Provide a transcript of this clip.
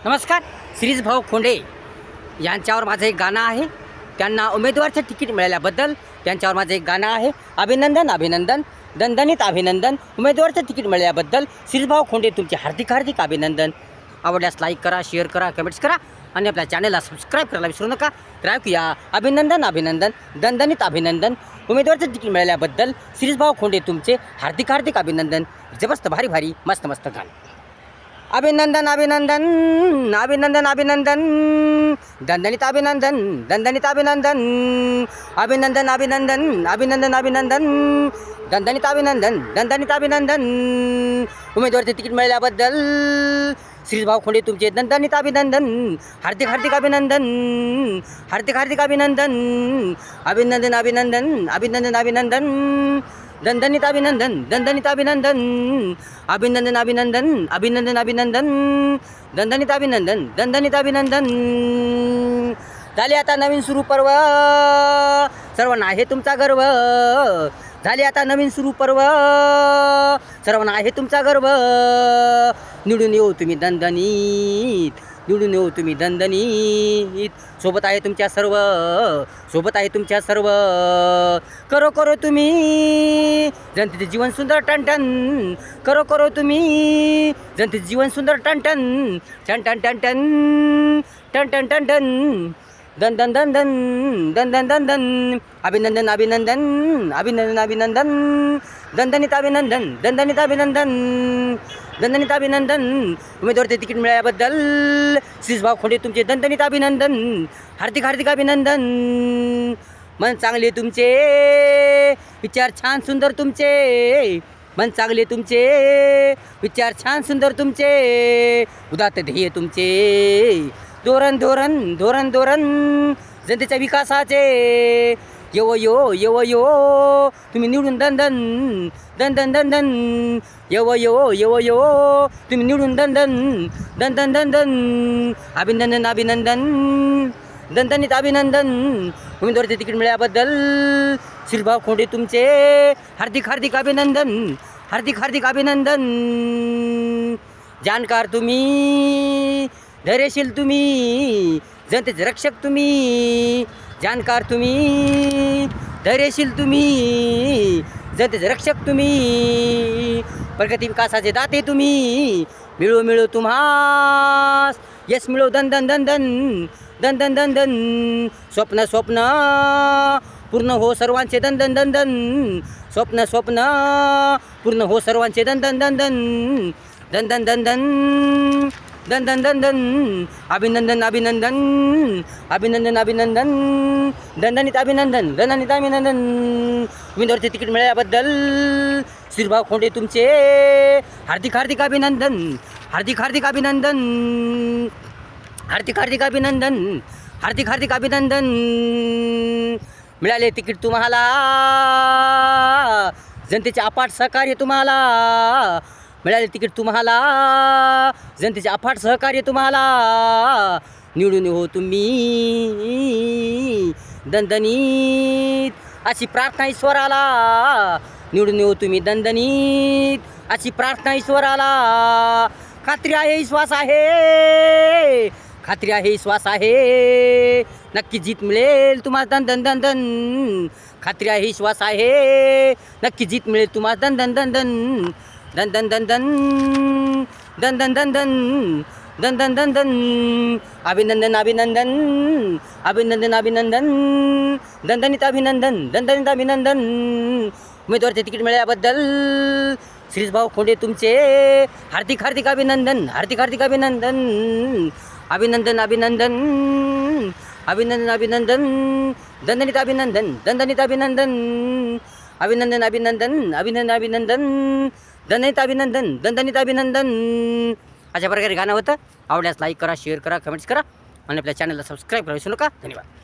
नमस्कार. श्रीज भाऊ खोंडे यांच्यावर माझं एक गाणं आहे. त्यांना उमेदवारचं तिकीट मिळाल्याबद्दल त्यांच्यावर माझं एक गाणं आहे. अभिनंदन अभिनंदन दणदणीत अभिनंदन. उमेदवारचं तिकीट मिळाल्याबद्दल श्रीज भाऊ खोंडे तुमचे हार्दिक हार्दिक अभिनंदन. आवडल्यास लाईक करा, शेअर करा, कमेंट्स करा आणि आपल्या चॅनलला सबस्क्राईब करायला विसरू नका. तर ऐकूया अभिनंदन अभिनंदन दणदणीत अभिनंदन. उमेदवारचं तिकीट मिळाल्याबद्दल श्रीज भाऊ खोंडे तुमचे हार्दिक हार्दिक अभिनंदन. जबरदस्त भारी भारी मस्त मस्त गाणं. अभिनंदन अभिनंदन अभिनंदन अभिनंदन दणदणीत अभिनंदन दणदणीत अभिनंदन. अभिनंदन अभिनंदन अभिनंदन अभिनंदन दणदणीत अभिनंदन दणदणीत अभिनंदन. उमेदवारचे तिकीट मिळाल्याबद्दल श्रीज भाऊ खोंडे तुमचे दणदणीत अभिनंदन. हार्दिक हार्दिक अभिनंदन हार्दिक हार्दिक अभिनंदन. अभिनंदन अभिनंदन अभिनंदन अभिनंदन दणदणीत अभिनंदन दणदणीत अभिनंदन. अभिनंदन अभिनंदन अभिनंदन अभिनंदन दणदणीत अभिनंदन दणदणीत अभिनंदन. झाले आता नवीन सुरू पर्व, सर्वांना आहे तुमचा गर्व. झाले आता नवीन सुरू पर्व, सर्वांना आहे तुमचा गर्व. निवडून येऊ तुम्ही दणदणीत, निवडून येऊ तुम्ही दणदणीत. सोबत आहे तुमच्या सर्व, सोबत आहे तुमच्या सर्व. करो करो तुम्ही जनतेचे जीवन सुंदर टनटन. करो करो तुम्ही जनतेचे जीवन सुंदर टनटन. टन टन टन टन टन टन टन टन दन दन दन दन दन दन दन दन. अभिनंदन अभिनंदन अभिनंदन अभिनंदन दणदणीत अभिनंदन दणदणीत अभिनंदन दणदणीत अभिनंदन. उमेदवारचे तिकीट मिळाल्याबद्दल श्रीज भाऊ खोंडे तुमचे दणदणीत अभिनंदन. हार्दिक हार्दिक अभिनंदन. मन चांगले तुमचे, विचार छान सुंदर तुमचे. मन चांगले तुमचे, विचार छान सुंदर तुमचे. उदात्त ध्येय तुमचे. धोरण धोरण धोरण धोरण जनतेच्या विकासाचे. येव यो येव यो तुम्ही निवडून दणदण दणदण दणदण. येव यो येव यो तुम्ही निवडून दणदण दणदण दणदण. अभिनंदन अभिनंदन दणदणीत अभिनंदन. उमेदवारचे तिकीट मिळाल्याबद्दल श्रीज भाऊ खोंडे तुमचे हार्दिक हार्दिक अभिनंदन हार्दिक हार्दिक अभिनंदन. जाणकार तुम्ही, धैर्यशील तुम्ही, जनतेचे रक्षक तुम्ही. जाणकार तुम्ही, धैर्यशील तुम्ही, जनतेचे रक्षक तुम्ही. प्रगती विकासाचे दाते तुम्ही. मिळो मिळो तुम्हास यश मिळो दणदण दणदण दणदण दणदण. स्वप्न स्वप्न पूर्ण हो सर्वांचे दणदण दणदण. स्वप्न स्वप्न पूर्ण हो सर्वांचे दणदण दणदण दणदण दणदण दणदण दणदण. अभिनंदन अभिनंदन अभिनंदन अभिनंदन दणदणीत अभिनंदन दणदणीत अभिनंदन. उमेदवारचे तिकीट मिळाल्याबद्दल श्रीज भाऊ खोंडे तुमचे हार्दिक हार्दिक अभिनंदन हार्दिक हार्दिक अभिनंदन हार्दिक हार्दिक अभिनंदन हार्दिक हार्दिक अभिनंदन. मिळाले तिकीट तुम्हाला, जनतेचे अफाट सहकार्य तुम्हाला. मिळाले तिकीट तुम्हाला, जनतेचे अफाट सहकार्य तुम्हाला. निवडून हो तुम्ही दणदणीत अशी प्रार्थना ईश्वराला. निवडून येऊ तुम्ही दणदणीत अशी प्रार्थना ईश्वराला. खात्री आहे विश्वास आहे, खात्री आहे विश्वास आहे, नक्की जीत मिळेल तुम्हाला दणदण दणदण. खात्री आहे विश्वास आहे, नक्की जीत मिळेल तुम्हाला दणदण दणदण दणदण दणदण दणदण दणदण दणदण दणदण. अभिनंदन अभिनंदन अभिनंदन अभिनंदन दणदणीत अभिनंदन दणदणीत अभिनंदन. उमेदवारचे तिकीट मिळाल्याबद्दल श्रीज भाऊ खोंडे तुमचे हार्दिक हार्दिक अभिनंदन हार्दिक हार्दिक अभिनंदन. अभिनंदन अभिनंदन अभिनंदन अभिनंदन दणदणीत अभिनंदन दणदणीत अभिनंदन. अभिनंदन अभिनंदन अभिनंदन अभिनंदन दणदणीत अभिनंदन दणदणीत अभिनंदन. अशा प्रकारे गाणं होतं. आवडल्यास लाईक करा, शेअर करा, कमेंट्स करा आणि आपल्या चॅनलला सबस्क्राईब करा विसरू नका. धन्यवाद.